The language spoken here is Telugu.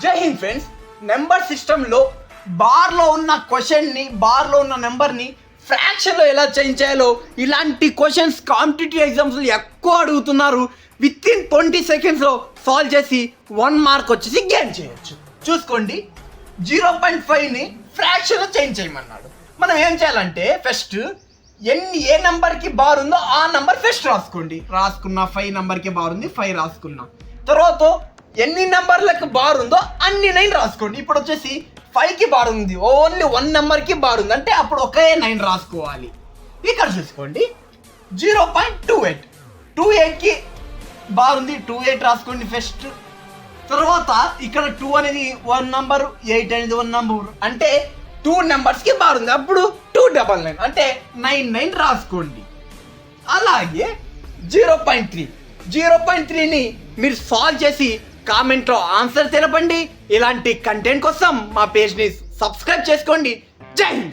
జై హింద్ ఫ్రెండ్స్. నెంబర్ సిస్టంలో బార్లో ఉన్న క్వశ్చన్ని, బార్లో ఉన్న నెంబర్ని ఫ్రాక్షన్లో ఎలా చేంజ్ చేయాలో ఇలాంటి క్వశ్చన్స్ కాంపిటేటివ్ ఎగ్జామ్స్లో ఎక్కువ అడుగుతున్నారు. విత్ ఇన్ 20 సెకండ్స్లో సాల్వ్ చేసి 1 మార్క్ వచ్చేసి గెయిన్ చేయొచ్చు. చూసుకోండి, 0.5ని ఫ్రాక్షన్లో చేంజ్ చేయమన్నాడు. మనం ఏం చేయాలంటే ఫస్ట్ ఏ నెంబర్కి బార్ ఉందో ఆ నెంబర్ ఫస్ట్ రాసుకోండి. రాసుకున్న 5 నెంబర్కి బార్ ఉంది, 5 రాసుకున్నా. తర్వాత ఎన్ని నెంబర్లకు బార్ ఉందో అన్ని 9 రాసుకోండి. ఇప్పుడు వచ్చేసి 5కి బార్ ఉంది, ఓన్లీ 1 నెంబర్కి బార్ ఉంది అంటే అప్పుడు ఒకే 9 రాసుకోవాలి. ఇక్కడ చూసుకోండి 0.28, 28కి బార్ ఉంది, 28 రాసుకోండి ఫస్ట్. తర్వాత ఇక్కడ 2 అనేది 1 నెంబర్, 8 అనేది 1 నెంబర్ అంటే 2 నెంబర్స్కి బార్ ఉంది, అప్పుడు 299 అంటే 99 రాసుకోండి. అలాగే 0.3ని మీరు సాల్వ్ చేసి కామెంట్లో ఆన్సర్ తెలపండి. ఇలాంటి కంటెంట్ కోసం మా పేజ్ని సబ్స్క్రైబ్ చేసుకోండి. జై హింద్.